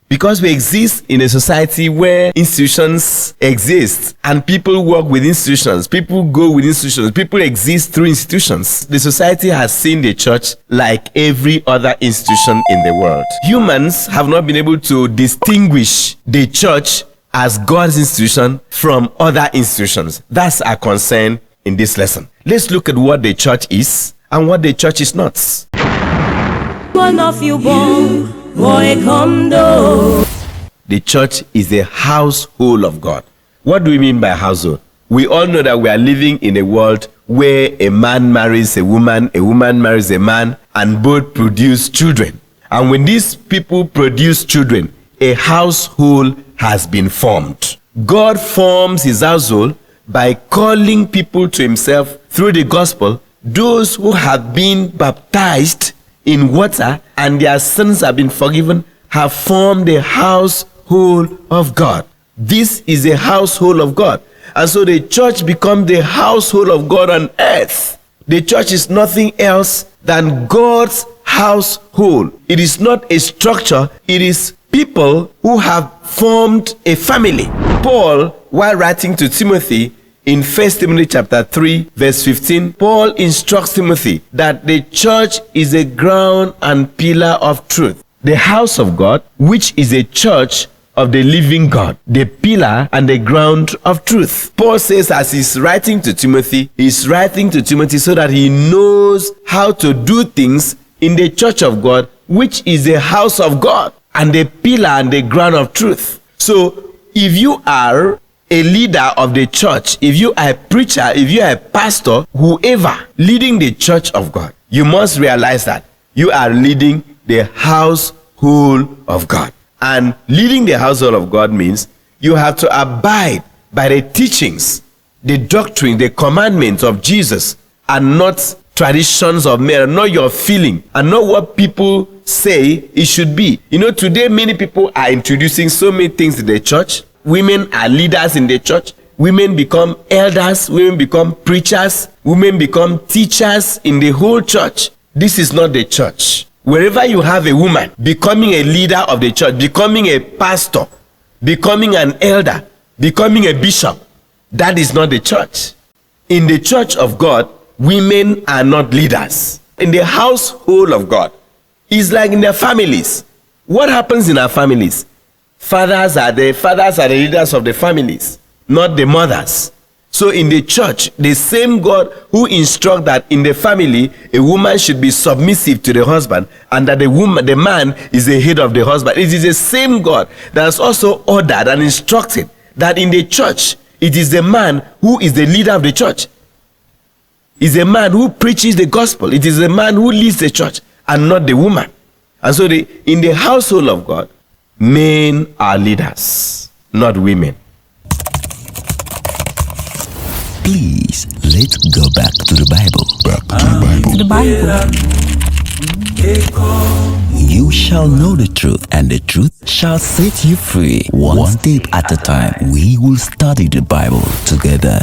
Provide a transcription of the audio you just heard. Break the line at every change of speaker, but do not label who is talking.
Because we exist in a society where institutions exist and people work with institutions, people go with institutions, people exist through institutions. The society has seen the church like every other institution in the world. Humans have not been able to distinguish the church as God's institution from other institutions. That's our concern in this lesson. Let's look at what the church is and what the church is not.
One of you born. Boy, come down.
The church is the household of God. What do we mean by household? We all know that we are living in a world where a man marries a woman marries a man, and both produce children. And when these people produce children, a household has been formed. God forms his household by calling people to himself through the gospel, those who have been baptized in water and their sins have been forgiven, have formed a household of God. This is a household of God. And so the church becomes the household of God on earth. The church is nothing else than God's household. It is not a structure, it is people who have formed a family. Paul, while writing to Timothy, in 1 Timothy chapter 3, verse 15, Paul instructs Timothy that the church is a ground and pillar of truth. The house of God, which is a church of the living God, the pillar and the ground of truth. Paul says as he's writing to Timothy, he's writing to Timothy so that he knows how to do things in the church of God, which is the house of God and the pillar and the ground of truth. So if you are a leader of the church, if you are a preacher, if you are a pastor, whoever leading the church of God, you must realize that you are leading the household of God. And leading the household of God means you have to abide by the teachings, the doctrine, the commandments of Jesus, and not traditions of men, not your feeling, and not what people say it should be. You know, today many people are introducing so many things in the church. Women are leaders in the church. Women become elders. Women become preachers. Women become teachers in the whole church. This is not the church. Wherever you have a woman becoming a leader of the church, becoming a pastor, becoming an elder, becoming a bishop, that is not the church. In the church of God, women are not leaders. In the household of God, it's like in their families. What happens in our families? Fathers are the leaders of the families, not the mothers. So in the church, the same God who instructs that in the family a woman should be submissive to the husband and that the man is the head of the husband, it is the same God that has also ordered and instructed that in the church it is the man who is the leader of the church. It's the man who preaches the gospel. It is the man who leads the church and not the woman. And so in the household of God, men are leaders, not women.
Please, let's go back to the Bible.
To the Bible.
You shall know the truth, and the truth shall set you free. One step at a time, we will study the Bible together.